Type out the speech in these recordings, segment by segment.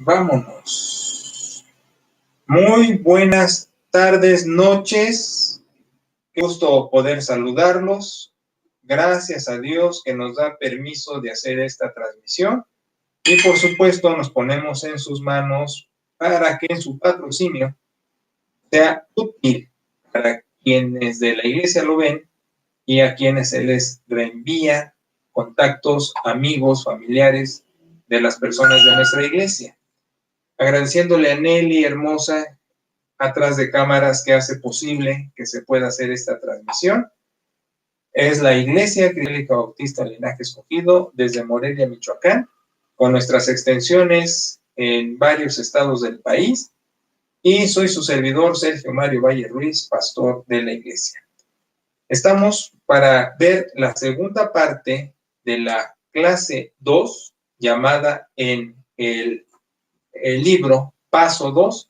Vámonos. Muy buenas tardes, noches. Qué gusto poder saludarlos. Gracias a Dios que nos da permiso de hacer esta transmisión. Y por supuesto nos ponemos en sus manos para que en su patrocinio sea útil para quienes de la iglesia lo ven y a quienes se les reenvía contactos, amigos, familiares de las personas de nuestra iglesia. Agradeciéndole a Nelly, hermosa, atrás de cámaras, que hace posible que se pueda hacer esta transmisión. Es la Iglesia Católica Bautista Linaje Escogido desde Morelia, Michoacán, con nuestras extensiones en varios estados del país. Y soy su servidor, Sergio Mario Valle Ruiz, pastor de la iglesia. Estamos para ver la segunda parte de la clase 2, llamada en el libro Paso 2,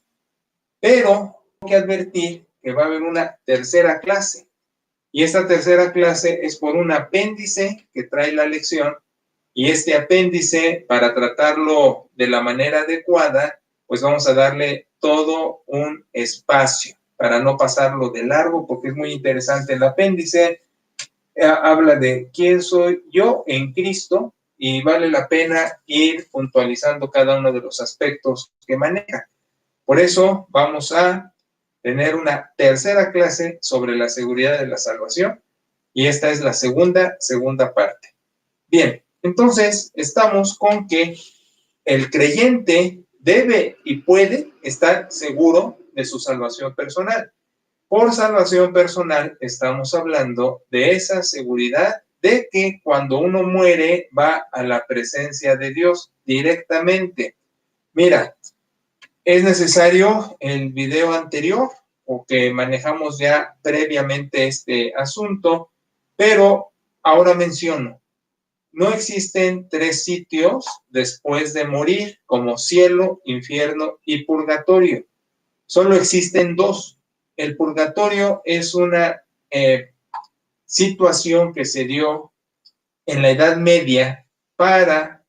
pero hay que advertir que va a haber una tercera clase, y esta tercera clase es por un apéndice que trae la lección, y este apéndice, para tratarlo de la manera adecuada, pues vamos a darle todo un espacio para no pasarlo de largo, porque es muy interesante. El apéndice habla de quién soy yo en Cristo, y vale la pena ir puntualizando cada uno de los aspectos que maneja. Por eso vamos a tener una tercera clase sobre la seguridad de la salvación, y esta es la segunda parte. Bien, entonces estamos con que el creyente debe y puede estar seguro de su salvación personal. Por salvación personal estamos hablando de esa seguridad de que cuando uno muere va a la presencia de Dios directamente. Mira, es necesario el video anterior, o que manejamos ya previamente este asunto, pero ahora menciono, no existen tres sitios después de morir, como cielo, infierno y purgatorio. Solo existen dos. El purgatorio es una situación que se dio en la Edad Media para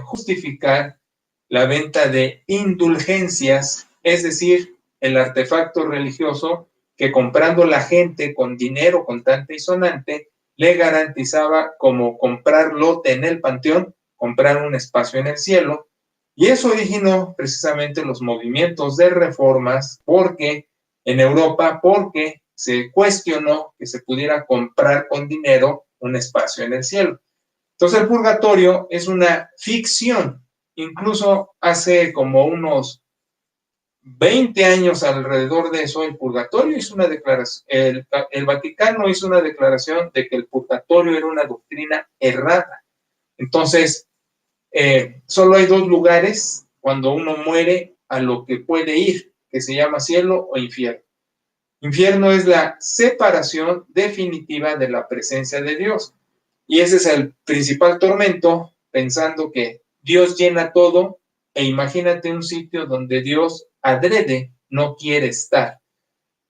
justificar la venta de indulgencias, es decir, el artefacto religioso que, comprando la gente con dinero contante y sonante, le garantizaba, como comprar lote en el panteón, comprar un espacio en el cielo. Y eso originó precisamente los movimientos de reformas, porque en Europa, porque se cuestionó que se pudiera comprar con dinero un espacio en el cielo. Entonces el purgatorio es una ficción. Incluso hace como unos 20 años, alrededor de eso, el purgatorio hizo una declaración, el Vaticano hizo una declaración de que el purgatorio era una doctrina errada. Entonces, solo hay dos lugares cuando uno muere a lo que puede ir, que se llama cielo o infierno. Infierno es la separación definitiva de la presencia de Dios. Y ese es el principal tormento, pensando que Dios llena todo, e imagínate un sitio donde Dios adrede no quiere estar.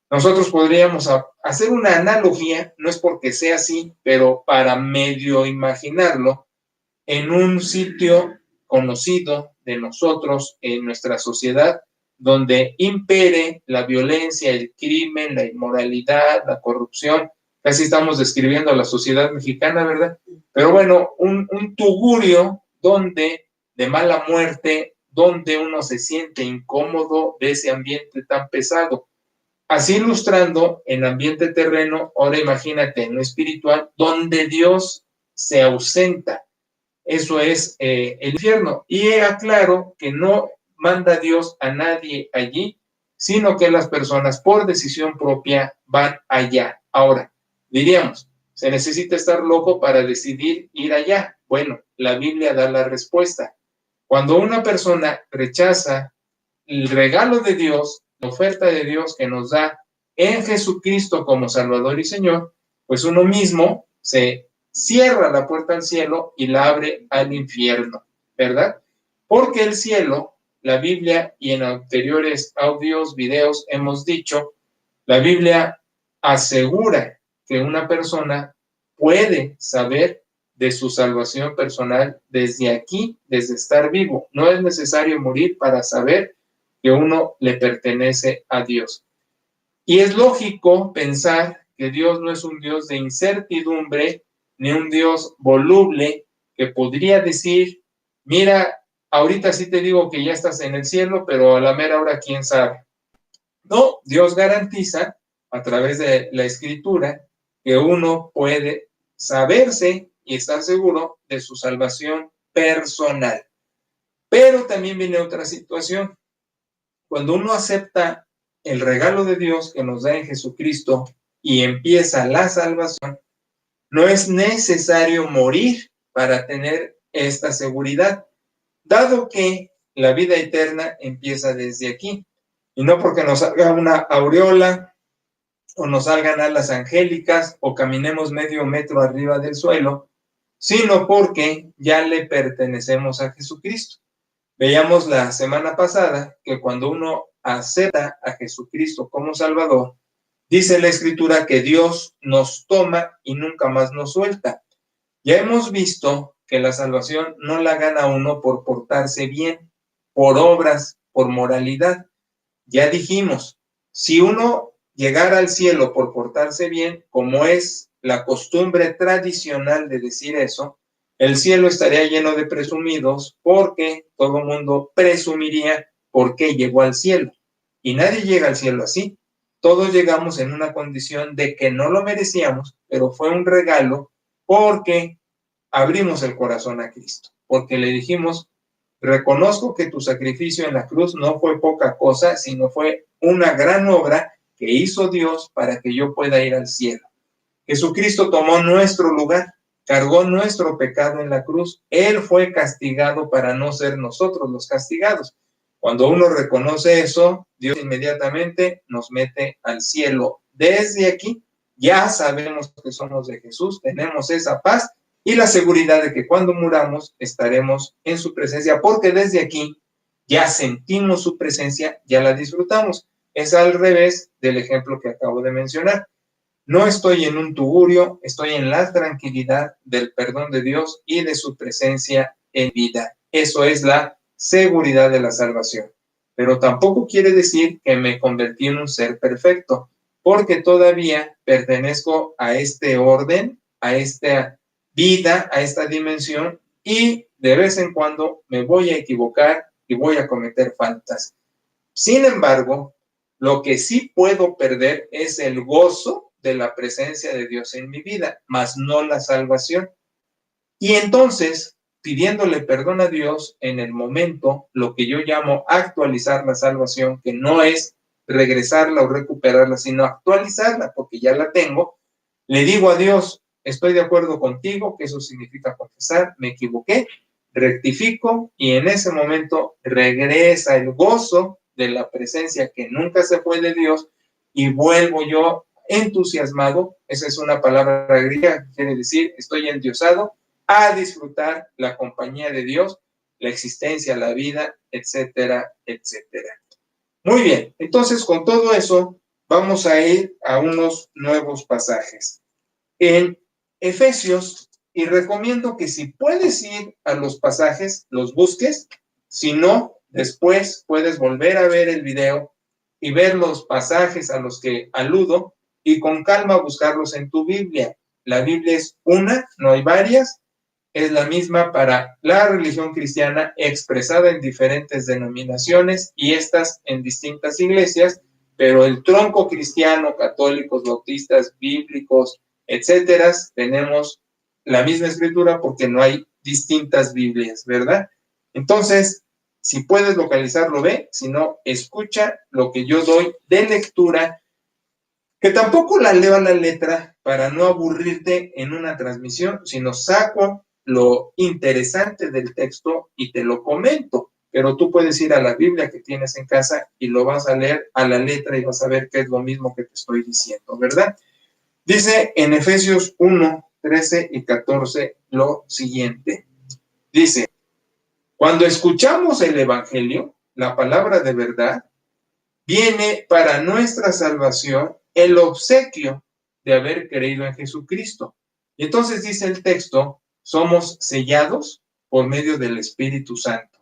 Nosotros podríamos hacer una analogía, no es porque sea así, pero para medio imaginarlo, en un sitio conocido de nosotros en nuestra sociedad, donde impere la violencia, el crimen, la inmoralidad, la corrupción. Casi estamos describiendo a la sociedad mexicana, ¿verdad? Pero bueno, un tugurio donde de mala muerte, donde uno se siente incómodo de ese ambiente tan pesado. Así ilustrando en ambiente terreno, ahora imagínate en lo espiritual, donde Dios se ausenta. Eso es el infierno. Y aclaro que no manda Dios a nadie allí, sino que las personas por decisión propia van allá. Ahora, diríamos, ¿se necesita estar loco para decidir ir allá? Bueno, la Biblia da la respuesta. Cuando una persona rechaza el regalo de Dios, la oferta de Dios que nos da en Jesucristo como Salvador y Señor, pues uno mismo se cierra la puerta al cielo y la abre al infierno, ¿verdad? Porque el cielo, la Biblia, y en anteriores audios, videos, hemos dicho, la Biblia asegura que una persona puede saber de su salvación personal desde aquí, desde estar vivo. No es necesario morir para saber que uno le pertenece a Dios. Y es lógico pensar que Dios no es un Dios de incertidumbre, ni un Dios voluble que podría decir, mira, ahorita sí te digo que ya estás en el cielo, pero a la mera hora, quién sabe. No, Dios garantiza a través de la Escritura que uno puede saberse y estar seguro de su salvación personal. Pero también viene otra situación. Cuando uno acepta el regalo de Dios que nos da en Jesucristo y empieza la salvación, no es necesario morir para tener esta seguridad, dado que la vida eterna empieza desde aquí. Y no porque nos salga una aureola o nos salgan alas angélicas o caminemos medio metro arriba del suelo, sino porque ya le pertenecemos a Jesucristo. Veíamos la semana pasada que cuando uno acepta a Jesucristo como Salvador, dice la Escritura que Dios nos toma y nunca más nos suelta. Ya hemos visto que la salvación no la gana uno por portarse bien, por obras, por moralidad. Ya dijimos, si uno llegara al cielo por portarse bien, como es la costumbre tradicional de decir eso, el cielo estaría lleno de presumidos porque todo el mundo presumiría por qué llegó al cielo. Y nadie llega al cielo así. Todos llegamos en una condición de que no lo merecíamos, pero fue un regalo porque abrimos el corazón a Cristo, porque le dijimos, reconozco que tu sacrificio en la cruz no fue poca cosa, sino fue una gran obra que hizo Dios para que yo pueda ir al cielo. Jesucristo tomó nuestro lugar, cargó nuestro pecado en la cruz. Él fue castigado para no ser nosotros los castigados. Cuando uno reconoce eso, Dios inmediatamente nos mete al cielo. Desde aquí ya sabemos que somos de Jesús, tenemos esa paz y la seguridad de que cuando muramos estaremos en su presencia, porque desde aquí ya sentimos su presencia, ya la disfrutamos. Es al revés del ejemplo que acabo de mencionar. No estoy en un tugurio, estoy en la tranquilidad del perdón de Dios y de su presencia en vida. Eso es la seguridad de la salvación. Pero tampoco quiere decir que me convertí en un ser perfecto, porque todavía pertenezco a este orden, a esta vida, a esta dimensión, y de vez en cuando me voy a equivocar y voy a cometer faltas. Sin embargo, lo que sí puedo perder es el gozo de la presencia de Dios en mi vida, mas no la salvación. Y entonces, pidiéndole perdón a Dios en el momento, lo que yo llamo actualizar la salvación, que no es regresarla o recuperarla, sino actualizarla, porque ya la tengo, le digo a Dios, estoy de acuerdo contigo, que eso significa confesar, me equivoqué, rectifico y en ese momento regresa el gozo de la presencia que nunca se fue de Dios y vuelvo yo entusiasmado, esa es una palabra griega que quiere decir estoy endiosado, a disfrutar la compañía de Dios, la existencia, la vida, etcétera, etcétera. Muy bien, entonces con todo eso vamos a ir a unos nuevos pasajes. En Efesios, y recomiendo que si puedes ir a los pasajes, los busques, si no, después puedes volver a ver el video y ver los pasajes a los que aludo y con calma buscarlos en tu Biblia. La Biblia es una, no hay varias, es la misma para la religión cristiana expresada en diferentes denominaciones y estas en distintas iglesias, pero el tronco cristiano, católicos, bautistas, bíblicos, etcétera, tenemos la misma escritura porque no hay distintas Biblias, ¿verdad? Entonces, si puedes localizarlo, ve, si no, escucha lo que yo doy de lectura, que tampoco la leo a la letra para no aburrirte en una transmisión, sino saco lo interesante del texto y te lo comento, pero tú puedes ir a la Biblia que tienes en casa y lo vas a leer a la letra y vas a ver que es lo mismo que te estoy diciendo, ¿verdad? Dice en Efesios 1, 13 y 14 lo siguiente. Dice, cuando escuchamos el Evangelio, la palabra de verdad, viene para nuestra salvación el obsequio de haber creído en Jesucristo. Y entonces dice el texto, somos sellados por medio del Espíritu Santo.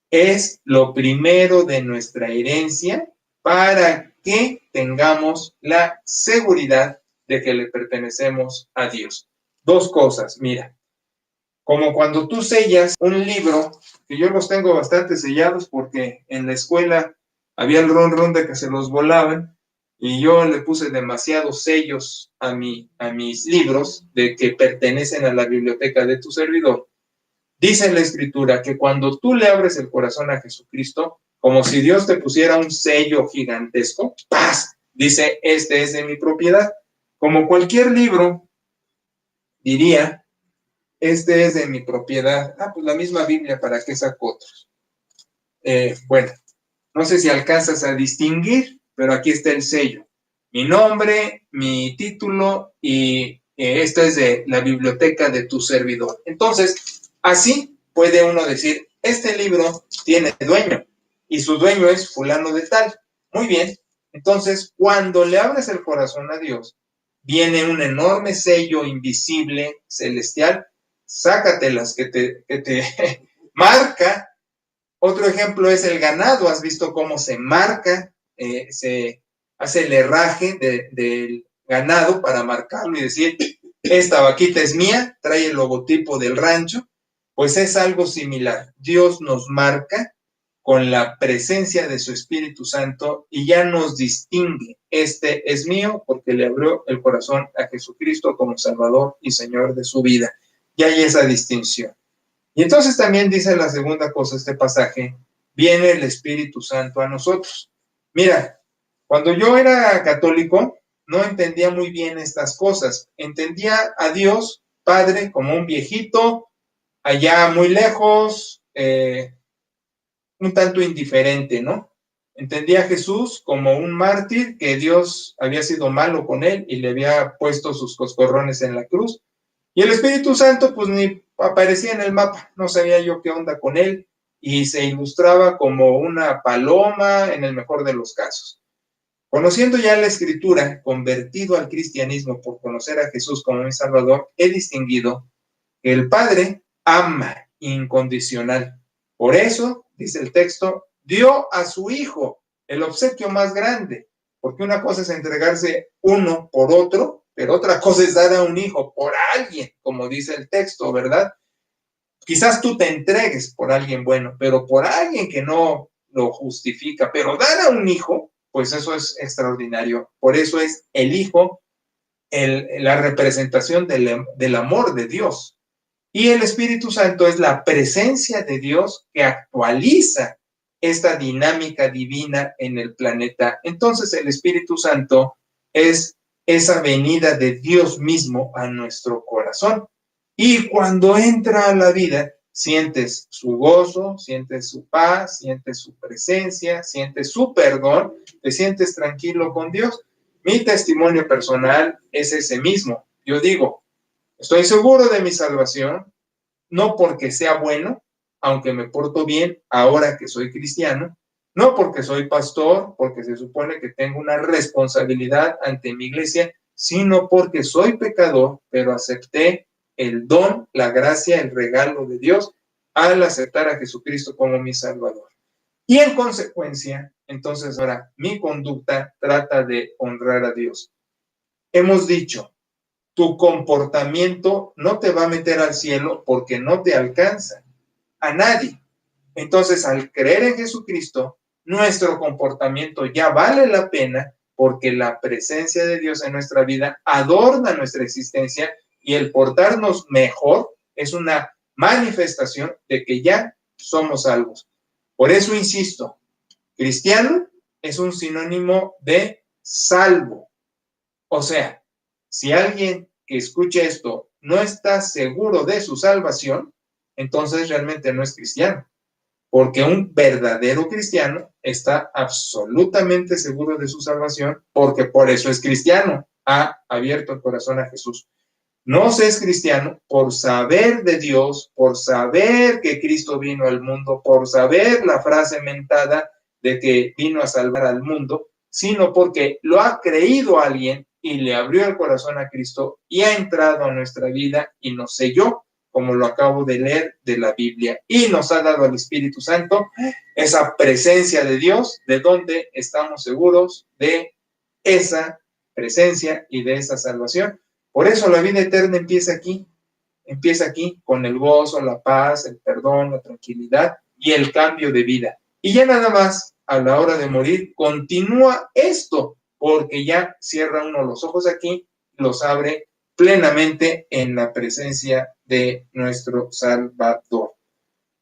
Es lo primero de nuestra herencia para que tengamos la seguridad de que le pertenecemos a Dios. Dos cosas, mira, como cuando tú sellas un libro, que yo los tengo bastante sellados porque en la escuela había el ron de que se los volaban y yo le puse demasiados sellos a mis libros de que pertenecen a la biblioteca de tu servidor. Dice en la Escritura que cuando tú le abres el corazón a Jesucristo, como si Dios te pusiera un sello gigantesco, ¡paz! Dice, este es de mi propiedad. Como cualquier libro diría, este es de mi propiedad. Pues la misma Biblia, ¿para qué saco otros? Bueno, no sé si alcanzas a distinguir, pero aquí está el sello. Mi nombre, mi título y esto es de la biblioteca de tu servidor. Entonces, así puede uno decir, este libro tiene dueño y su dueño es fulano de tal. Muy bien, entonces cuando le abres el corazón a Dios, viene un enorme sello invisible, celestial, sácatelas que te marca. Otro ejemplo es el ganado. ¿Has visto cómo se marca? Se hace el herraje del ganado para marcarlo y decir, esta vaquita es mía, trae el logotipo del rancho. Pues es algo similar. Dios nos marca con la presencia de su Espíritu Santo y ya nos distingue. Este es mío porque le abrió el corazón a Jesucristo como Salvador y Señor de su vida. Y hay esa distinción. Y entonces también dice la segunda cosa, este pasaje, viene el Espíritu Santo a nosotros. Mira, cuando yo era católico, no entendía muy bien estas cosas. Entendía a Dios Padre como un viejito, allá muy lejos, un tanto indiferente, ¿no? Entendía a Jesús como un mártir, que Dios había sido malo con él y le había puesto sus coscorrones en la cruz. Y el Espíritu Santo, pues ni aparecía en el mapa, no sabía yo qué onda con él, y se ilustraba como una paloma en el mejor de los casos. Conociendo ya la Escritura, convertido al cristianismo por conocer a Jesús como mi Salvador, he distinguido que el Padre ama incondicional. Por eso, dice el texto, dio a su Hijo el obsequio más grande, porque una cosa es entregarse uno por otro, pero otra cosa es dar a un hijo por alguien, como dice el texto, ¿verdad? Quizás tú te entregues por alguien bueno, pero por alguien que no lo justifica, pero dar a un hijo, pues eso es extraordinario. Por eso es el Hijo la representación del amor de Dios. Y el Espíritu Santo es la presencia de Dios que actualiza esta dinámica divina en el planeta. Entonces el Espíritu Santo es esa venida de Dios mismo a nuestro corazón. Y cuando entra a la vida, sientes su gozo, sientes su paz, sientes su presencia, sientes su perdón, te sientes tranquilo con Dios. Mi testimonio personal es ese mismo. Yo digo, estoy seguro de mi salvación, no porque sea bueno, aunque me porto bien ahora que soy cristiano, no porque soy pastor, porque se supone que tengo una responsabilidad ante mi iglesia, sino porque soy pecador, pero acepté el don, la gracia, el regalo de Dios al aceptar a Jesucristo como mi Salvador. Y en consecuencia, entonces ahora mi conducta trata de honrar a Dios. Hemos dicho, tu comportamiento no te va a meter al cielo porque no te alcanza a nadie. Entonces, al creer en Jesucristo, nuestro comportamiento ya vale la pena porque la presencia de Dios en nuestra vida adorna nuestra existencia y el portarnos mejor es una manifestación de que ya somos salvos. Por eso insisto, cristiano es un sinónimo de salvo. O sea, si alguien que escuche esto no está seguro de su salvación, entonces realmente no es cristiano. Porque un verdadero cristiano está absolutamente seguro de su salvación, porque por eso es cristiano. Ha abierto el corazón a Jesús. No se es cristiano por saber de Dios, por saber que Cristo vino al mundo, por saber la frase mentada de que vino a salvar al mundo, sino porque lo ha creído alguien y le abrió el corazón a Cristo y ha entrado a nuestra vida y nos selló como lo acabo de leer de la Biblia. Y nos ha dado al Espíritu Santo esa presencia de Dios, de donde estamos seguros de esa presencia y de esa salvación. Por eso la vida eterna empieza aquí con el gozo, la paz, el perdón, la tranquilidad y el cambio de vida. Y ya nada más, a la hora de morir, continúa esto, porque ya cierra uno los ojos aquí, los abre plenamente en la presencia de nuestro Salvador.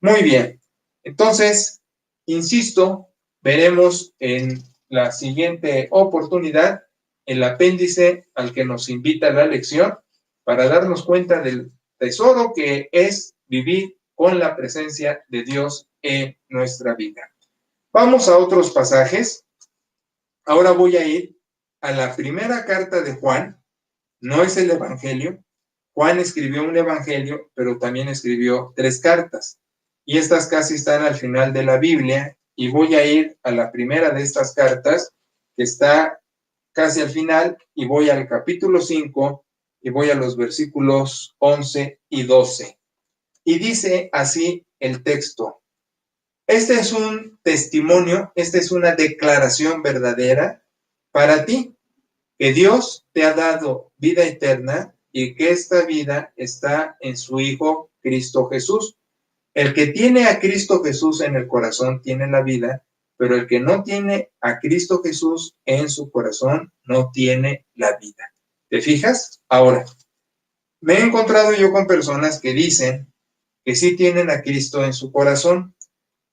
Muy bien, entonces, insisto, veremos en la siguiente oportunidad el apéndice al que nos invita la lección para darnos cuenta del tesoro que es vivir con la presencia de Dios en nuestra vida. Vamos a otros pasajes. Ahora voy a ir a la primera carta de Juan. No es el Evangelio. Juan escribió un Evangelio, pero también escribió 3 cartas. Y estas casi están al final de la Biblia. Y voy a ir a la primera de estas cartas, que está casi al final, y voy al capítulo 5, y voy a los versículos 11 y 12. Y dice así el texto: este es un testimonio, esta es una declaración verdadera para ti, que Dios te ha dado vida eterna y que esta vida está en su Hijo Cristo Jesús. El que tiene a Cristo Jesús en el corazón tiene la vida, pero el que no tiene a Cristo Jesús en su corazón no tiene la vida. ¿Te fijas? Ahora, me he encontrado yo con personas que dicen que sí tienen a Cristo en su corazón,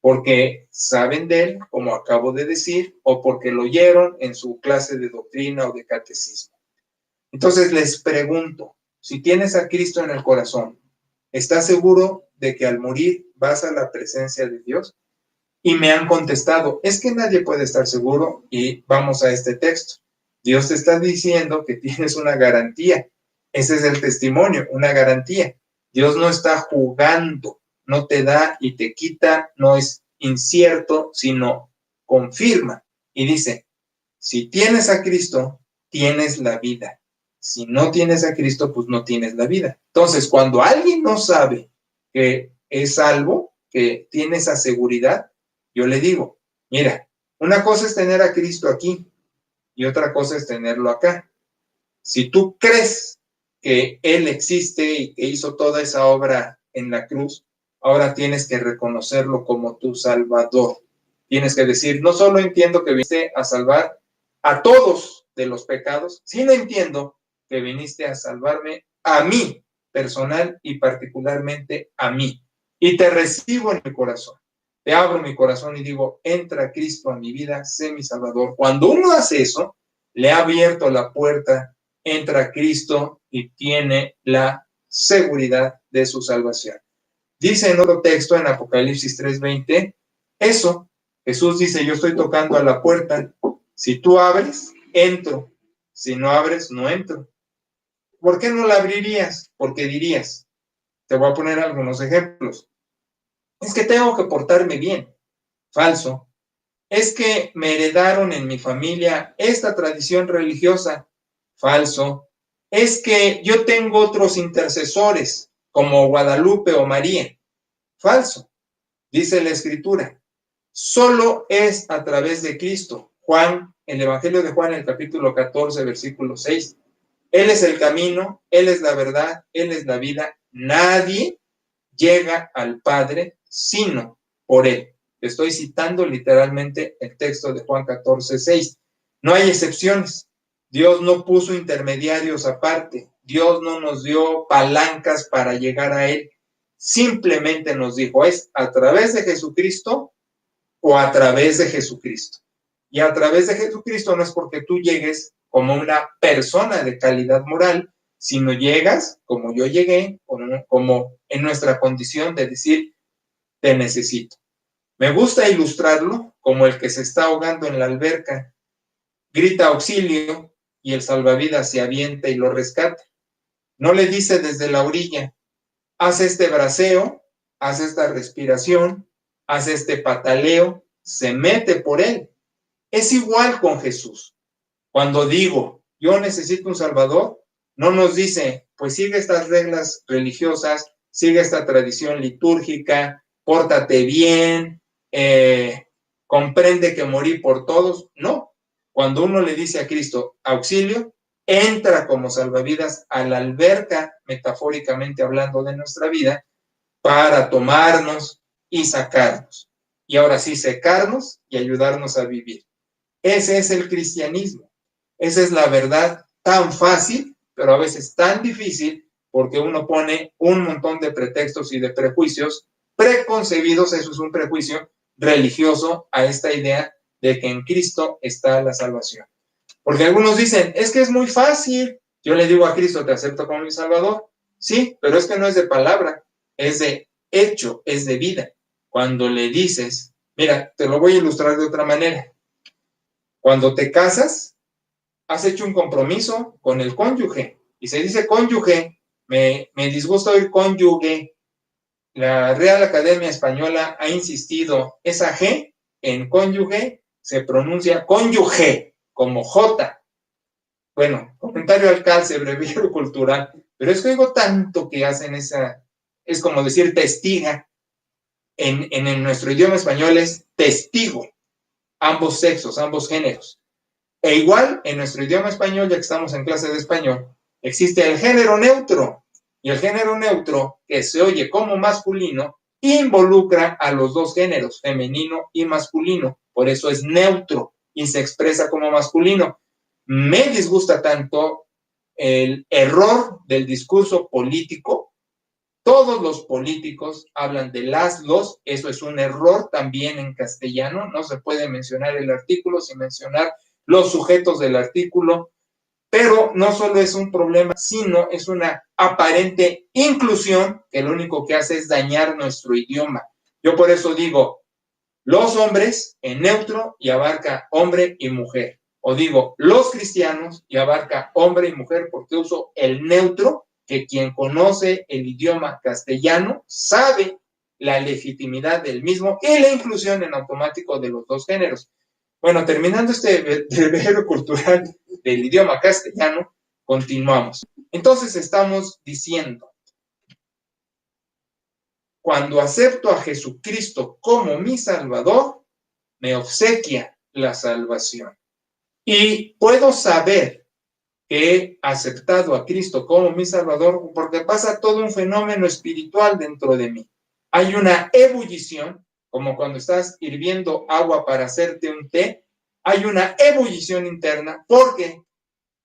porque saben de él, como acabo de decir, o porque lo oyeron en su clase de doctrina o de catecismo. Entonces les pregunto, si tienes a Cristo en el corazón, ¿estás seguro de que al morir vas a la presencia de Dios? Y me han contestado, es que nadie puede estar seguro, y vamos a este texto. Dios te está diciendo que tienes una garantía. Ese es el testimonio, una garantía. Dios no está jugando, no te da y te quita, no es incierto, sino confirma. Y dice, si tienes a Cristo, tienes la vida. Si no tienes a Cristo, pues no tienes la vida. Entonces, cuando alguien no sabe que es salvo, que tiene esa seguridad, yo le digo, mira, una cosa es tener a Cristo aquí y otra cosa es tenerlo acá. Si tú crees que Él existe y que hizo toda esa obra en la cruz, ahora tienes que reconocerlo como tu Salvador. Tienes que decir, no solo entiendo que viniste a salvar a todos de los pecados, sino entiendo que viniste a salvarme a mí, personal y particularmente a mí. Y te recibo en mi corazón. Te abro mi corazón y digo, entra Cristo a mi vida, sé mi Salvador. Cuando uno hace eso, le ha abierto la puerta, entra Cristo y tiene la seguridad de su salvación. Dice en otro texto, en Apocalipsis 3:20, eso, Jesús dice, yo estoy tocando a la puerta, si tú abres, entro, si no abres, no entro. ¿Por qué no la abrirías? Porque dirías, te voy a poner algunos ejemplos, es que tengo que portarme bien. Falso. Es que me heredaron en mi familia esta tradición religiosa. Falso. Es que yo tengo otros intercesores, como Guadalupe o María. Falso. Dice la Escritura, solo es a través de Cristo. Juan, el Evangelio de Juan, el capítulo 14, versículo 6. Él es el camino, Él es la verdad, Él es la vida. Nadie llega al Padre sino por Él. Estoy citando literalmente el texto de Juan 14, 6. No hay excepciones. Dios no puso intermediarios aparte. Dios no nos dio palancas para llegar a Él. Simplemente nos dijo, es a través de Jesucristo o a través de Jesucristo. Y a través de Jesucristo no es porque tú llegues como una persona de calidad moral, sino llegas como yo llegué, como en nuestra condición de decir, te necesito. Me gusta ilustrarlo como el que se está ahogando en la alberca, grita auxilio y el salvavidas se avienta y lo rescata. No le dice desde la orilla, haz este braceo, haz esta respiración, haz este pataleo, se mete por él. Es igual con Jesús. Cuando digo, yo necesito un Salvador, no nos dice, pues sigue estas reglas religiosas, sigue esta tradición litúrgica, pórtate bien, comprende que morí por todos. No, cuando uno le dice a Cristo, auxilio, entra como salvavidas a la alberca, metafóricamente hablando, de nuestra vida, para tomarnos y sacarnos. Y ahora sí, secarnos y ayudarnos a vivir. Ese es el cristianismo. Esa es la verdad tan fácil, pero a veces tan difícil, porque uno pone un montón de pretextos y de prejuicios preconcebidos, eso es un prejuicio religioso, a esta idea de que en Cristo está la salvación. Porque algunos dicen, es que es muy fácil. Yo le digo a Cristo, te acepto como mi Salvador. Sí, pero es que no es de palabra, es de hecho, es de vida. Cuando le dices, mira, te lo voy a ilustrar de otra manera. Cuando te casas, has hecho un compromiso con el cónyuge. Y se dice cónyuge, me disgusta oír cónyuge. La Real Academia Española ha insistido, esa G en cónyuge se pronuncia cónyuge, como J. Bueno, comentario al calce, breviario cultural. Pero es que oigo tanto que hacen esa, es como decir testiga. En nuestro idioma español es testigo, ambos sexos, ambos géneros. E igual, en nuestro idioma español, ya que estamos en clase de español, existe el género neutro. Y el género neutro, que se oye como masculino, involucra a los dos géneros, femenino y masculino. Por eso es neutro y se expresa como masculino. Me disgusta tanto el error del discurso político. Todos los políticos hablan de los, eso es un error también en castellano, no se puede mencionar el artículo sin mencionar los sujetos del artículo, pero no solo es un problema, sino es una aparente inclusión que lo único que hace es dañar nuestro idioma. Yo por eso digo, los hombres en neutro y abarca hombre y mujer. O digo, los cristianos y abarca hombre y mujer porque uso el neutro, que quien conoce el idioma castellano sabe la legitimidad del mismo y la inclusión en automático de los dos géneros. Bueno, terminando este breviario cultural del idioma castellano, continuamos. Entonces estamos diciendo, cuando acepto a Jesucristo como mi Salvador, me obsequia la salvación. Y puedo saber que he aceptado a Cristo como mi Salvador porque pasa todo un fenómeno espiritual dentro de mí. Hay una ebullición, como cuando estás hirviendo agua para hacerte un té, hay una ebullición interna porque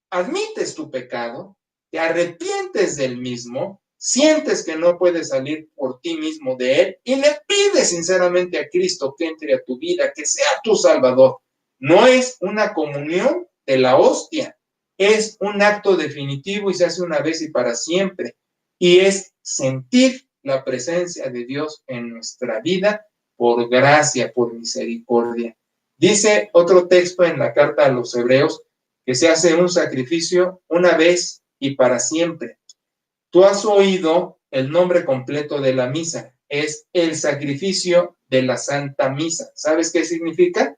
admites tu pecado, te arrepientes del mismo, sientes que no puedes salir por ti mismo de él y le pides sinceramente a Cristo que entre a tu vida, que sea tu Salvador. No es una comunión de la hostia, es un acto definitivo y se hace una vez y para siempre. Y es sentir la presencia de Dios en nuestra vida por gracia, por misericordia. Dice otro texto en la carta a los Hebreos que se hace un sacrificio una vez y para siempre. Tú has oído el nombre completo de la misa, es el sacrificio de la Santa Misa. ¿Sabes qué significa?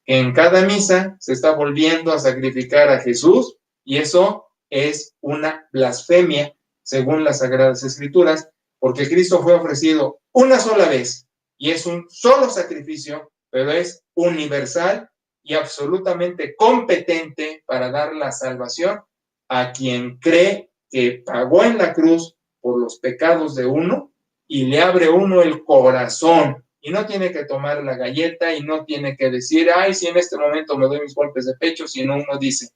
Que en cada misa se está volviendo a sacrificar a Jesús y eso es una blasfemia según las Sagradas Escrituras, porque Cristo fue ofrecido una sola vez y es un solo sacrificio, pero es universal y absolutamente competente para dar la salvación a quien cree que pagó en la cruz por los pecados de uno y le abre uno el corazón. Y no tiene que tomar la galleta y no tiene que decir, ay, si en este momento me doy mis golpes de pecho, sino uno dice,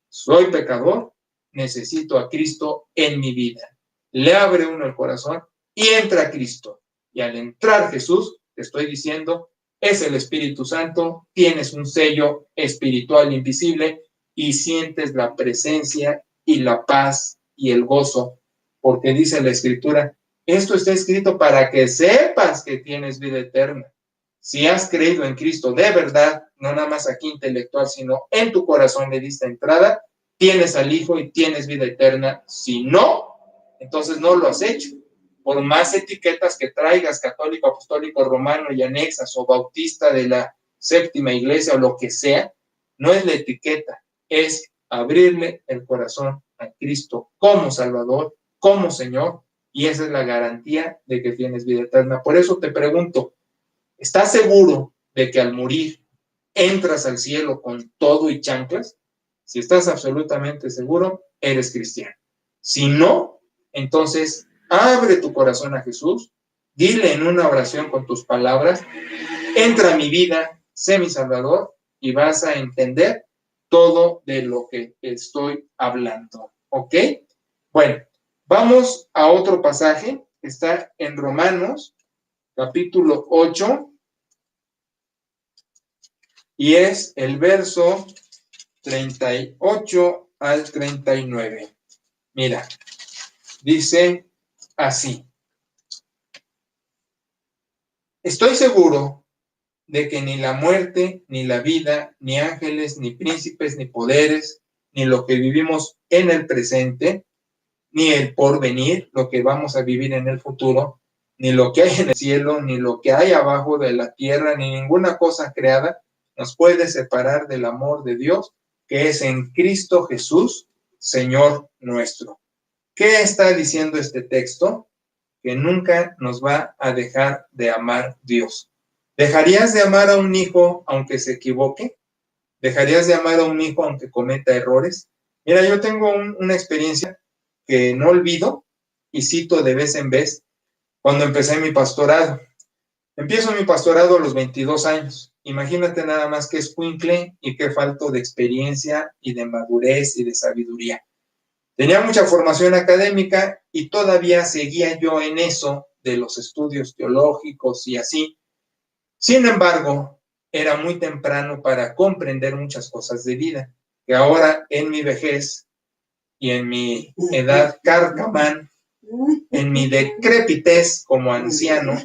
soy pecador, necesito a Cristo en mi vida. Le abre uno el corazón y entra Cristo. Y al entrar Jesús, te estoy diciendo, es el Espíritu Santo, tienes un sello espiritual invisible y sientes la presencia y la paz y el gozo, porque dice la Escritura, esto está escrito para que sepas que tienes vida eterna. Si has creído en Cristo de verdad, no nada más aquí intelectual, sino en tu corazón le diste entrada, tienes al Hijo y tienes vida eterna. Si no, entonces no lo has hecho. Por más etiquetas que traigas, católico, apostólico, romano y anexas, o bautista de la séptima iglesia, o lo que sea, no es la etiqueta, es abrirle el corazón a Cristo como Salvador, como Señor, y esa es la garantía de que tienes vida eterna. Por eso te pregunto, ¿estás seguro de que al morir entras al cielo con todo y chanclas? Si estás absolutamente seguro, eres cristiano. Si no, entonces abre tu corazón a Jesús, dile en una oración con tus palabras, entra a mi vida, sé mi Salvador, y vas a entender todo de lo que estoy hablando. ¿Ok? Bueno, vamos a otro pasaje, está en Romanos, capítulo 8, y es el verso 38 al 39. Mira, dice así: estoy seguro de que ni la muerte, ni la vida, ni ángeles, ni príncipes, ni poderes, ni lo que vivimos en el presente, ni el porvenir, lo que vamos a vivir en el futuro, ni lo que hay en el cielo, ni lo que hay abajo de la tierra, ni ninguna cosa creada nos puede separar del amor de Dios, que es en Cristo Jesús, Señor nuestro. ¿Qué está diciendo este texto? Que nunca nos va a dejar de amar Dios. ¿Dejarías de amar a un hijo aunque se equivoque? ¿Dejarías de amar a un hijo aunque cometa errores? Mira, yo tengo una experiencia que no olvido y cito de vez en vez cuando empecé mi pastorado. Empiezo mi pastorado a los 22 años. Imagínate nada más que escuincle y qué falto de experiencia y de madurez y de sabiduría. Tenía mucha formación académica y todavía seguía yo en eso de los estudios teológicos y así. Sin embargo, era muy temprano para comprender muchas cosas de vida, que ahora en mi vejez y en mi edad cárcama, en mi decrépitez como anciano,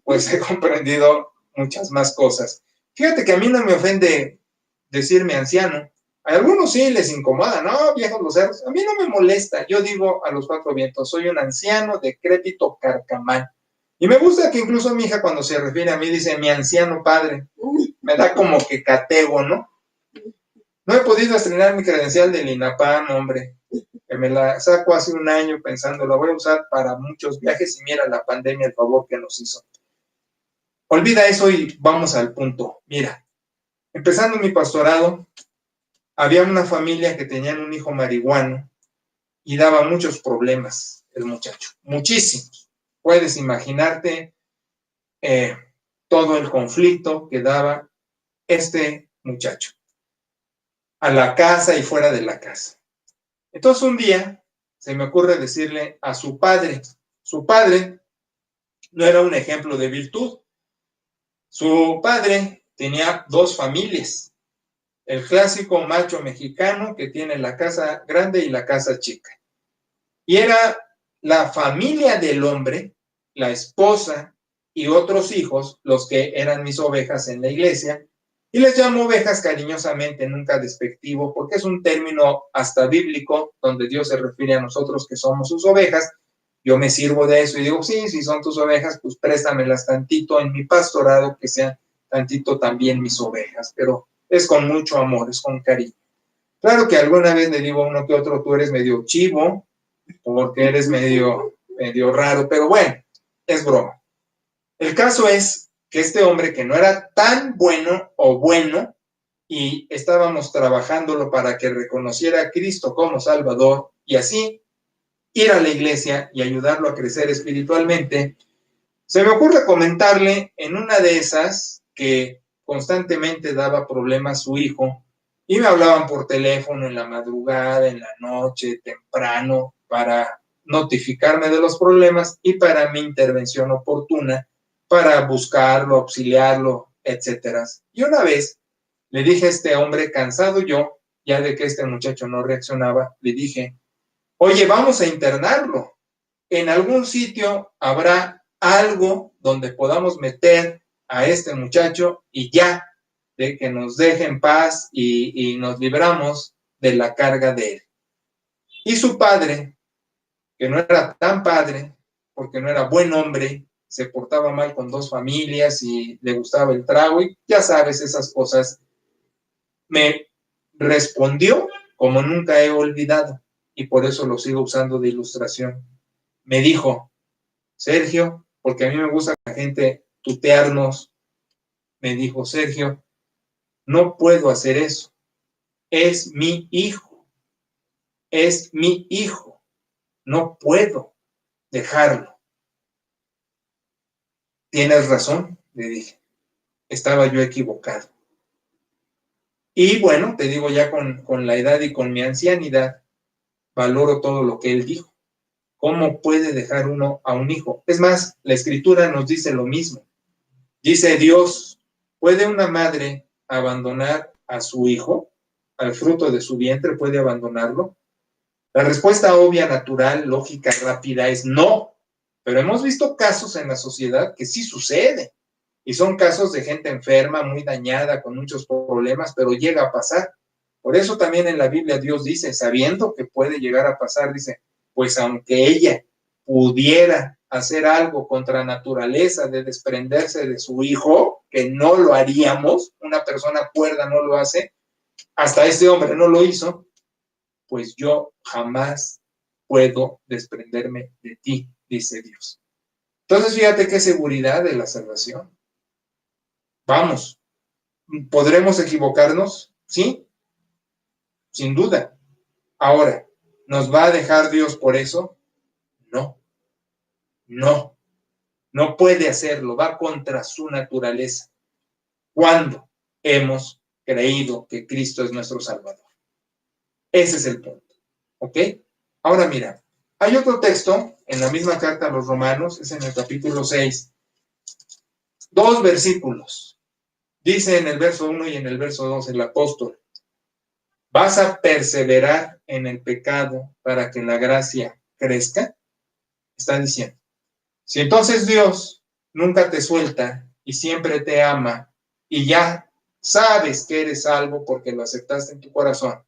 pues he comprendido muchas más cosas. Fíjate que a mí no me ofende decirme anciano. A algunos sí les incomoda, ¿no? Viejos luceros. A mí no me molesta. Yo digo a los cuatro vientos, soy un anciano decrépito carcamán. Y me gusta que incluso mi hija cuando se refiere a mí dice mi anciano padre. Me da como que catego, ¿no? No he podido estrenar mi credencial del INAPAM, hombre. Que me la saco hace un año pensando, la voy a usar para muchos viajes y mira la pandemia el favor que nos hizo. Olvida eso y vamos al punto. Mira, empezando mi pastorado, había una familia que tenían un hijo marihuano y daba muchos problemas el muchacho, muchísimos. Puedes imaginarte todo el conflicto que daba este muchacho a la casa y fuera de la casa. Entonces un día se me ocurre decirle a su padre no era un ejemplo de virtud. Su padre tenía dos familias, el clásico macho mexicano que tiene la casa grande y la casa chica. Y era la familia del hombre, la esposa y otros hijos, los que eran mis ovejas en la iglesia, y les llamo ovejas cariñosamente, nunca despectivo, porque es un término hasta bíblico, donde Dios se refiere a nosotros que somos sus ovejas. Yo me sirvo de eso y digo, sí, si son tus ovejas, pues préstamelas tantito en mi pastorado, que sean tantito también mis ovejas, pero es con mucho amor, es con cariño. Claro que alguna vez le digo a uno que otro, tú eres medio chivo, porque eres medio raro, pero bueno, es broma. El caso es que este hombre que no era tan bueno o bueno, y estábamos trabajándolo para que reconociera a Cristo como Salvador y así ir a la iglesia y ayudarlo a crecer espiritualmente, se me ocurre comentarle en una de esas que constantemente daba problemas a su hijo y me hablaban por teléfono en la madrugada, en la noche, temprano, para notificarme de los problemas y para mi intervención oportuna, para buscarlo, auxiliarlo, etc. Y una vez le dije a este hombre, cansado yo, ya de que este muchacho no reaccionaba, le dije, oye, vamos a internarlo. En algún sitio habrá algo donde podamos meter a este muchacho y ya, de que nos deje en paz y nos libramos de la carga de él. Y su padre, que no era tan padre, porque no era buen hombre, se portaba mal con dos familias y le gustaba el trago y ya sabes esas cosas, me respondió como nunca he olvidado y por eso lo sigo usando de ilustración. Me dijo, Sergio, porque a mí me gusta la gente tutearnos, me dijo, Sergio, no puedo hacer eso, es mi hijo, no puedo dejarlo. Tienes razón, le dije, estaba yo equivocado. Y bueno, te digo, ya con la edad y con mi ancianidad, valoro todo lo que él dijo. ¿Cómo puede dejar uno a un hijo? Es más, la Escritura nos dice lo mismo. Dice Dios, ¿puede una madre abandonar a su hijo? ¿Al fruto de su vientre puede abandonarlo? La respuesta obvia, natural, lógica, rápida es no. Pero hemos visto casos en la sociedad que sí sucede. Y son casos de gente enferma, muy dañada, con muchos problemas, pero llega a pasar. Por eso también en la Biblia Dios dice, sabiendo que puede llegar a pasar, dice, pues aunque ella pudiera hacer algo contra naturaleza de desprenderse de su hijo, que no lo haríamos, una persona cuerda no lo hace, hasta este hombre no lo hizo, pues yo jamás puedo desprenderme de ti, dice Dios. Entonces fíjate qué seguridad de la salvación. Vamos, ¿podremos equivocarnos? Sí, sin duda. Ahora, ¿nos va a dejar Dios por eso? No, no, no puede hacerlo, va contra su naturaleza. ¿Cuándo hemos creído que Cristo es nuestro Salvador? Ese es el punto, ¿ok? Ahora mira, hay otro texto en la misma carta a los Romanos, es en el capítulo 6, 2 versículos. Dice en el verso 1 y en el verso 2 el apóstol, ¿vas a perseverar en el pecado para que la gracia crezca? Está diciendo, si entonces Dios nunca te suelta y siempre te ama y ya sabes que eres salvo porque lo aceptaste en tu corazón,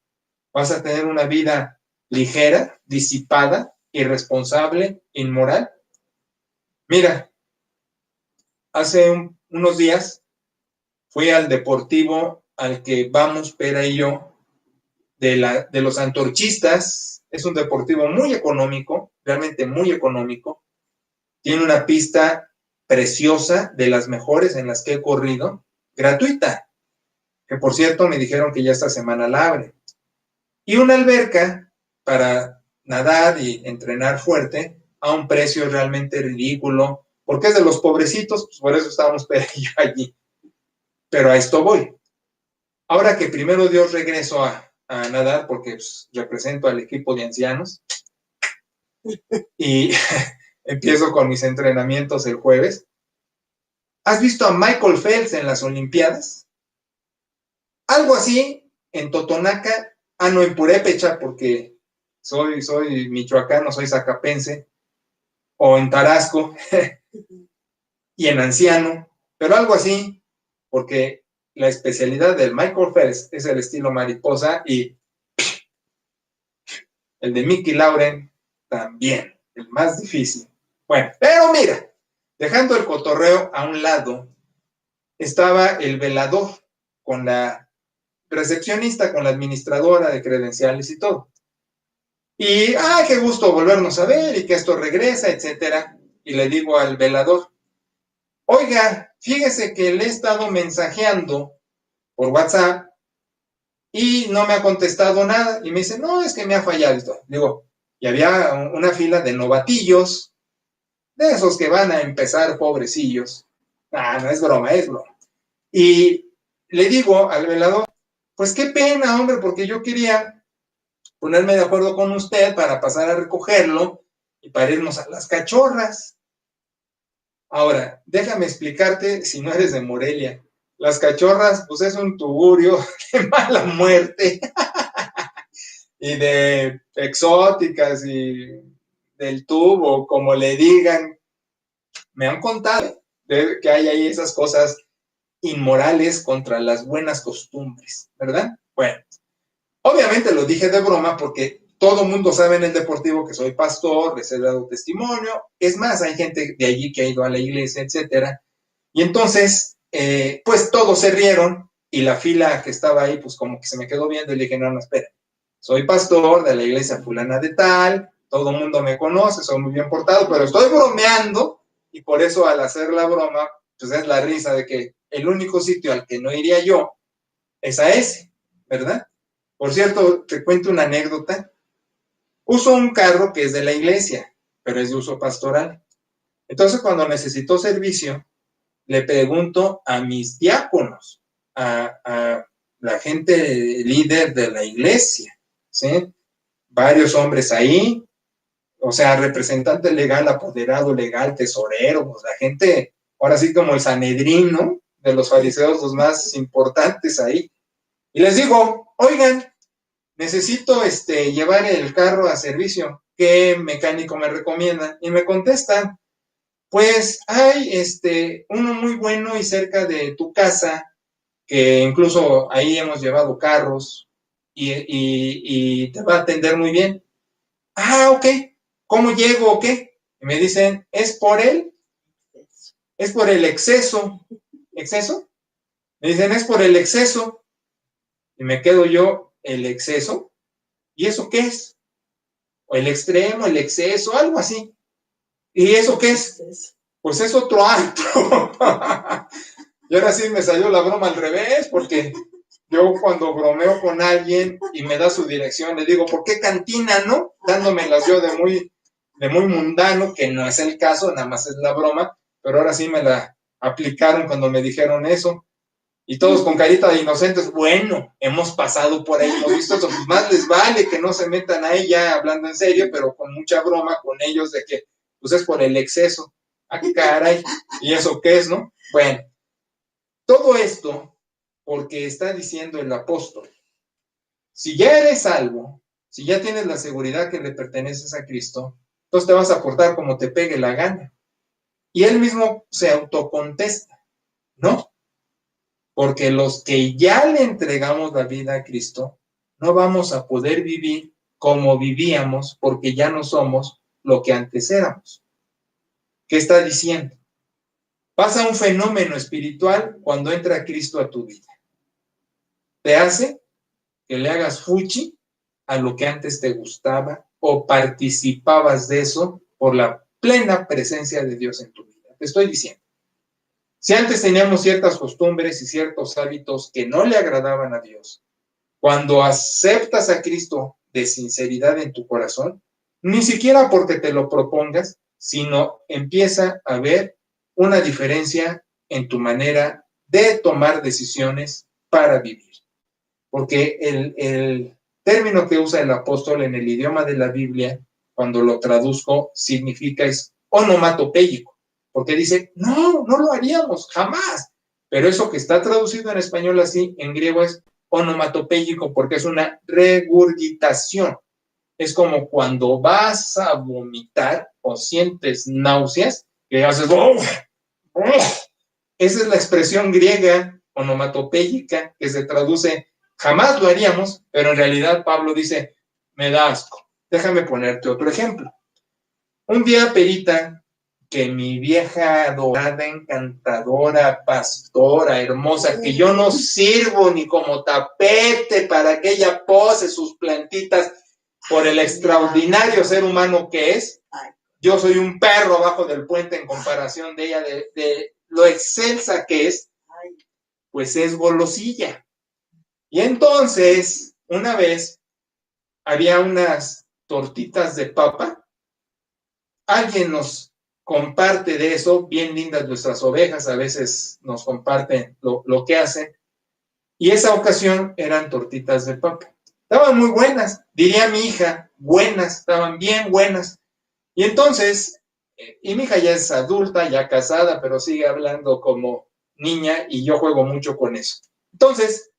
vas a tener una vida ligera, disipada, irresponsable, inmoral. Mira, hace unos días fui al deportivo al que vamos, Pera y yo, de los antorchistas. Es un deportivo muy económico, realmente muy económico. Tiene una pista preciosa, de las mejores en las que he corrido, gratuita, que por cierto me dijeron que ya esta semana la abren. Y una alberca para nadar y entrenar fuerte a un precio realmente ridículo, porque es de los pobrecitos, pues por eso estábamos yo allí. Pero a esto voy. Ahora que primero Dios regreso a nadar, porque pues, represento al equipo de ancianos, y empiezo con mis entrenamientos el jueves. ¿Has visto a Michael Phelps en las Olimpiadas? Algo así en Totonaca, no en Purépecha, porque soy michoacano, soy zacapense, o en Tarasco, y en Anciano, pero algo así, porque la especialidad del Michael Phelps es el estilo mariposa y el de Mickey Lauren también, el más difícil. Bueno, pero mira, dejando el cotorreo a un lado, estaba el velador con la recepcionista, con la administradora de credenciales y todo. Y, qué gusto volvernos a ver y que esto regresa, etcétera. Y le digo al velador, oiga, fíjese que le he estado mensajeando por WhatsApp y no me ha contestado nada. Y me dice, no, es que me ha fallado esto. Digo, y había una fila de novatillos, de esos que van a empezar, pobrecillos. No es broma, es broma. Y le digo al velador, pues qué pena, hombre, porque yo quería ponerme de acuerdo con usted para pasar a recogerlo y para irnos a las cachorras. Ahora, déjame explicarte, si no eres de Morelia, las cachorras, pues es un tugurio de mala muerte y de exóticas y del tubo, como le digan. Me han contado que hay ahí esas cosas inmorales contra las buenas costumbres, ¿verdad? Bueno, obviamente lo dije de broma porque todo mundo sabe en el deportivo que soy pastor, les he dado testimonio. Es más, hay gente de allí que ha ido a la iglesia, etcétera. Y entonces, pues todos se rieron y la fila que estaba ahí, pues como que se me quedó viendo y le dije, no, espera. Soy pastor de la iglesia fulana de tal, todo el mundo me conoce, soy muy bien portado, pero estoy bromeando y por eso al hacer la broma, pues es la risa de que el único sitio al que no iría yo es a ese, ¿verdad? Por cierto, te cuento una anécdota. Uso un carro que es de la iglesia, pero es de uso pastoral. Entonces, cuando necesito servicio, le pregunto a mis diáconos, a la gente líder de la iglesia, ¿sí? Varios hombres ahí, o sea, representante legal, apoderado legal, tesorero, pues la gente, ahora sí como el Sanedrín, ¿no? De los fariseos, los más importantes ahí. Y les digo, oigan, necesito llevar el carro a servicio. ¿Qué mecánico me recomiendan? Y me contestan, pues hay uno muy bueno y cerca de tu casa, que incluso ahí hemos llevado carros y te va a atender muy bien. Ah, ok. ¿Cómo llego o qué? Y me dicen, es por el exceso. ¿Exceso? Me dicen, es por el exceso. Y me quedo yo, ¿el exceso? ¿Y eso qué es? O el extremo, el exceso, algo así. ¿Y eso qué es? Pues es otro antro. Y ahora sí me salió la broma al revés, porque yo cuando bromeo con alguien y me da su dirección, le digo, ¿por qué cantina, no? Dándomelas yo de muy mundano, que no es el caso, nada más es la broma, pero ahora sí me la aplicaron cuando me dijeron eso. Y todos con carita de inocentes, bueno, hemos pasado por ahí, hemos visto eso, pues más les vale que no se metan ahí ya hablando en serio, pero con mucha broma con ellos de que, pues es por el exceso. Ah, caray, ¿y eso qué es, no? Bueno, todo esto porque está diciendo el apóstol, si ya eres salvo, si ya tienes la seguridad que le perteneces a Cristo, entonces te vas a portar como te pegue la gana. Y él mismo se autocontesta, ¿no? Porque los que ya le entregamos la vida a Cristo, no vamos a poder vivir como vivíamos porque ya no somos lo que antes éramos. ¿Qué está diciendo? Pasa un fenómeno espiritual cuando entra Cristo a tu vida. Te hace que le hagas fuchi a lo que antes te gustaba o participabas de eso por la plena presencia de Dios en tu vida. Te estoy diciendo. Si antes teníamos ciertas costumbres y ciertos hábitos que no le agradaban a Dios, cuando aceptas a Cristo de sinceridad en tu corazón, ni siquiera porque te lo propongas, sino empieza a ver una diferencia en tu manera de tomar decisiones para vivir. Porque el término que usa el apóstol en el idioma de la Biblia, cuando lo traduzco, significa es onomatopéyico, porque dice, no lo haríamos, jamás. Pero eso que está traducido en español así, en griego es onomatopéyico, porque es una regurgitación. Es como cuando vas a vomitar o sientes náuseas, que haces, ¡oh! ¡Oh! Esa es la expresión griega onomatopéyica que se traduce, jamás lo haríamos, pero en realidad Pablo dice, me da asco. Déjame ponerte otro ejemplo. Un día, Perita, que mi vieja adorada, encantadora, pastora, hermosa, que yo no sirvo ni como tapete para que ella pose sus plantitas por el extraordinario ser humano que es, yo soy un perro abajo del puente en comparación de ella, de lo excelsa que es, pues es golosilla. Y entonces, una vez, había unas tortitas de papa, alguien nos comparte de eso, bien lindas nuestras ovejas, a veces nos comparten lo que hacen, y esa ocasión eran tortitas de papa. Estaban muy buenas, diría mi hija, buenas, estaban bien buenas. Y entonces, y mi hija ya es adulta, ya casada, pero sigue hablando como niña y yo juego mucho con eso. Entonces,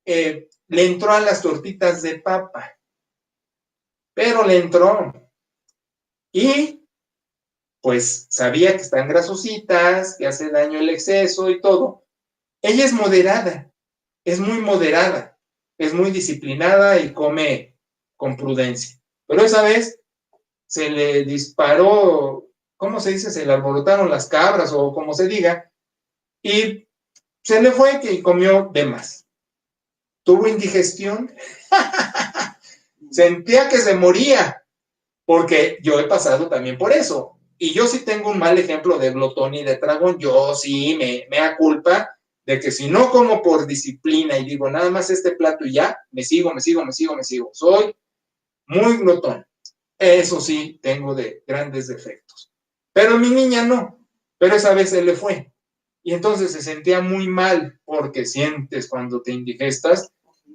le entró a las tortitas de papa, pero le entró. Y pues sabía que están grasositas, que hace daño el exceso y todo. Ella es moderada, es muy moderada, es muy disciplinada y come con prudencia. Pero esa vez se le disparó, ¿cómo se dice? Se le alborotaron las cabras o como se diga, y se le fue que comió de más. Tuvo indigestión, sentía que se moría. porque yo he pasado también por eso. Y yo sí tengo un mal ejemplo de glotón y de tragón. Yo sí me da culpa de que si no como por disciplina y digo nada más este plato y ya, me sigo. Soy muy glotón. Eso sí, tengo de grandes defectos. Pero mi niña no. Pero esa vez se le fue. Y entonces se sentía muy mal porque sientes cuando te indigestas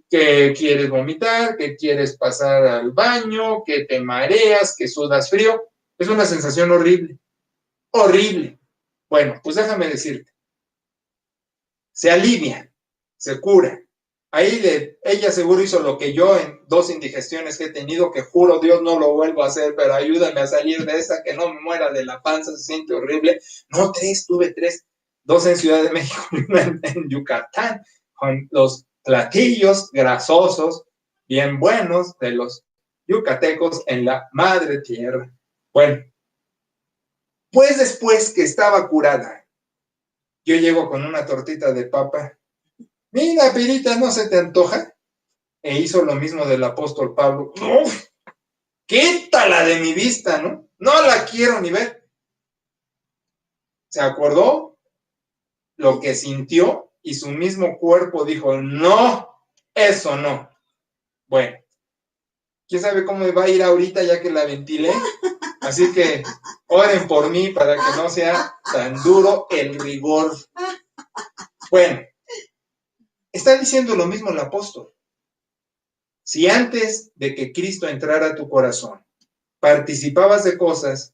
que quieres vomitar, que quieres pasar al baño, que te mareas, que sudas frío. Es una sensación horrible, horrible. Bueno, pues déjame decirte, se alivia, se cura. Ella seguro hizo lo que yo en 2 indigestiones que he tenido, que juro Dios no lo vuelvo a hacer, pero ayúdame a salir de esa, que no me muera de la panza, se siente horrible. No, 3, tuve 3, 2 en Ciudad de México y una en Yucatán, con los platillos grasosos, bien buenos de los yucatecos en la madre tierra. Bueno, pues después que estaba curada, yo llego con una tortita de papa. Mira, Pirita, ¿no se te antoja? E hizo lo mismo del apóstol Pablo. ¡Uf! Quítala de mi vista, ¿no? No la quiero ni ver. Se acordó lo que sintió y su mismo cuerpo dijo, no, eso no. Bueno, quién sabe cómo va a ir ahorita ya que la ventilé. Así que oren por mí para que no sea tan duro el rigor. Bueno, está diciendo lo mismo el apóstol. Si antes de que Cristo entrara a tu corazón, participabas de cosas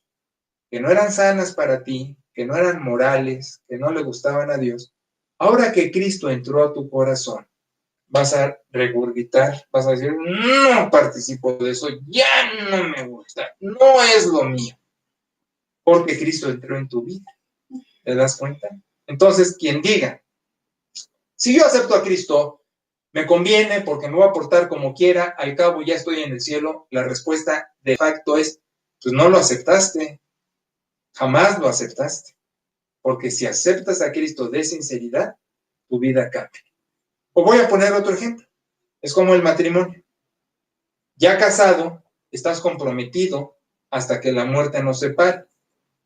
que no eran sanas para ti, que no eran morales, que no le gustaban a Dios, ahora que Cristo entró a tu corazón, vas a regurgitar, vas a decir, no participo de eso, ya no me gusta, no es lo mío, porque Cristo entró en tu vida. ¿Te das cuenta? Entonces, quien diga, si yo acepto a Cristo, me conviene porque me voy a portar como quiera, al cabo ya estoy en el cielo, la respuesta de facto es, pues no lo aceptaste, jamás lo aceptaste, porque si aceptas a Cristo de sinceridad, tu vida cambia. O voy a poner otro ejemplo, es como el matrimonio. Ya casado, estás comprometido hasta que la muerte nos separe,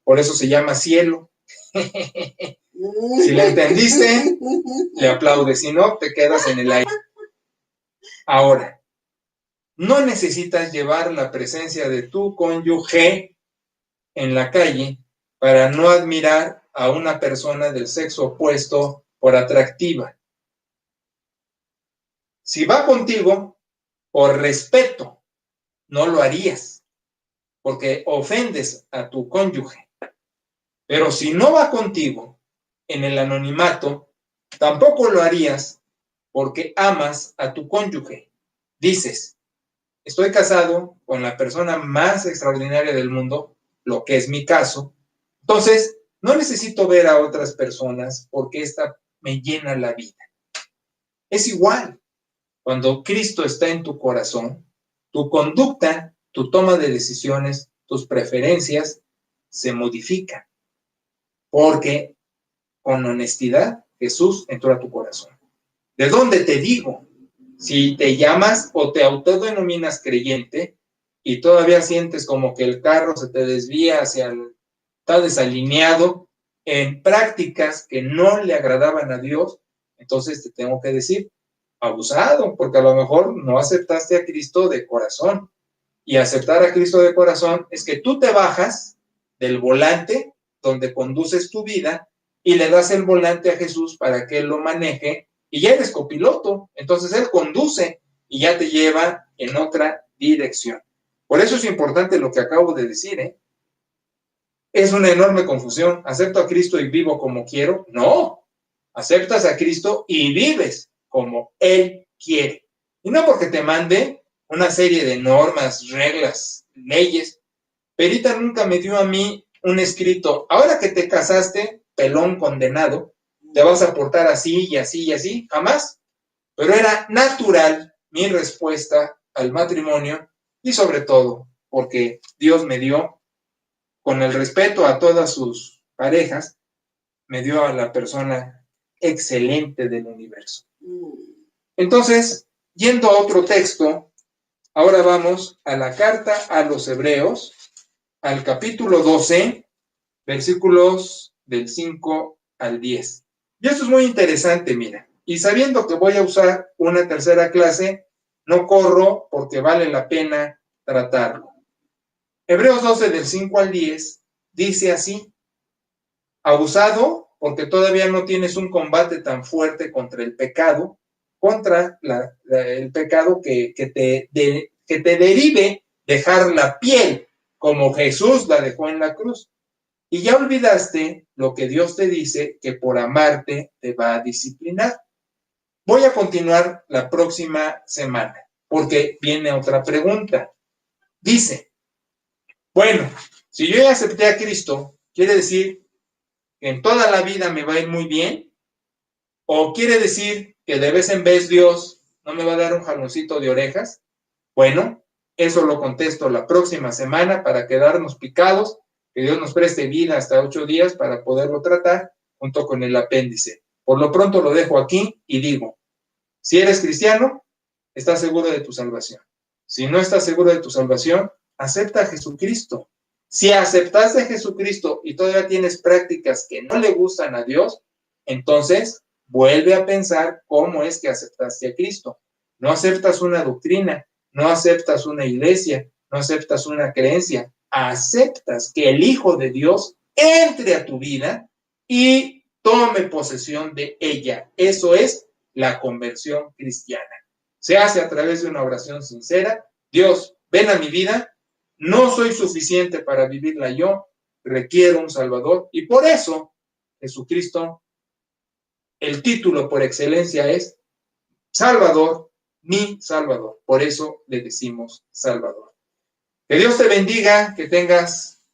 por eso se llama cielo. Si le entendiste, le aplaudes, si no, te quedas en el aire. Ahora, no necesitas llevar la presencia de tu cónyuge en la calle para no admirar a una persona del sexo opuesto por atractiva. Si va contigo, por respeto, no lo harías, porque ofendes a tu cónyuge. Pero si no va contigo, en el anonimato, tampoco lo harías porque amas a tu cónyuge. Dices, estoy casado con la persona más extraordinaria del mundo, lo que es mi caso. Entonces, no necesito ver a otras personas porque esta me llena la vida. Es igual. Cuando Cristo está en tu corazón, tu conducta, tu toma de decisiones, tus preferencias se modifican. Porque con honestidad Jesús entró a tu corazón. ¿De dónde te digo? Si te llamas o te autodenominas creyente y todavía sientes como que el carro se te desvía está desalineado en prácticas que no le agradaban a Dios, entonces te tengo que decir, abusado, porque a lo mejor no aceptaste a Cristo de corazón. Y aceptar a Cristo de corazón es que tú te bajas del volante donde conduces tu vida y le das el volante a Jesús para que Él lo maneje y ya eres copiloto. Entonces Él conduce y ya te lleva en otra dirección. Por eso es importante lo que acabo de decir, ¿eh? Es una enorme confusión. ¿Acepto a Cristo y vivo como quiero? No. Aceptas a Cristo y vives como Él quiere. Y no porque te mande una serie de normas, reglas, leyes. Perita nunca me dio a mí un escrito. Ahora que te casaste, pelón condenado, te vas a portar así y así y así. Jamás. Pero era natural mi respuesta al matrimonio y sobre todo porque Dios me dio, con el respeto a todas sus parejas, me dio a la persona excelente del universo. Entonces, yendo a otro texto, Ahora vamos a la carta a los Hebreos, al capítulo 12, versículos del 5 al 10. Y esto es muy interesante, mira. Y sabiendo que voy a usar una tercera clase, no corro porque vale la pena tratarlo. Hebreos 12, del 5 al 10, dice así: abusado, porque todavía no tienes un combate tan fuerte contra el pecado, contra el pecado que te derive dejar la piel, como Jesús la dejó en la cruz. Y ya olvidaste lo que Dios te dice, que por amarte te va a disciplinar. Voy a continuar la próxima semana, porque viene otra pregunta. Dice, bueno, si yo ya acepté a Cristo, ¿quiere decir que en toda la vida me va a ir muy bien? ¿O quiere decir que de vez en vez Dios no me va a dar un jaloncito de orejas? Bueno, eso lo contesto la próxima semana para quedarnos picados, que Dios nos preste vida hasta 8 días para poderlo tratar junto con el apéndice. Por lo pronto lo dejo aquí y digo, si eres cristiano, estás seguro de tu salvación. Si no estás seguro de tu salvación, acepta a Jesucristo. Si aceptaste a Jesucristo y todavía tienes prácticas que no le gustan a Dios, entonces vuelve a pensar cómo es que aceptaste a Cristo. No aceptas una doctrina, no aceptas una iglesia, no aceptas una creencia, aceptas que el Hijo de Dios entre a tu vida y tome posesión de ella. Eso es la conversión cristiana. Se hace a través de una oración sincera. Dios, ven a mi vida, no soy suficiente para vivirla yo, requiero un Salvador, y por eso Jesucristo, el título por excelencia es Salvador, mi Salvador. Por eso le decimos Salvador. Que Dios te bendiga, que tengas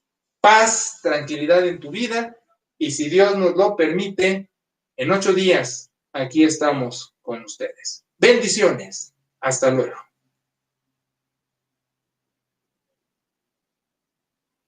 paz, tranquilidad en tu vida, y si Dios nos lo permite, en 8 días aquí estamos con ustedes. Bendiciones. Hasta luego.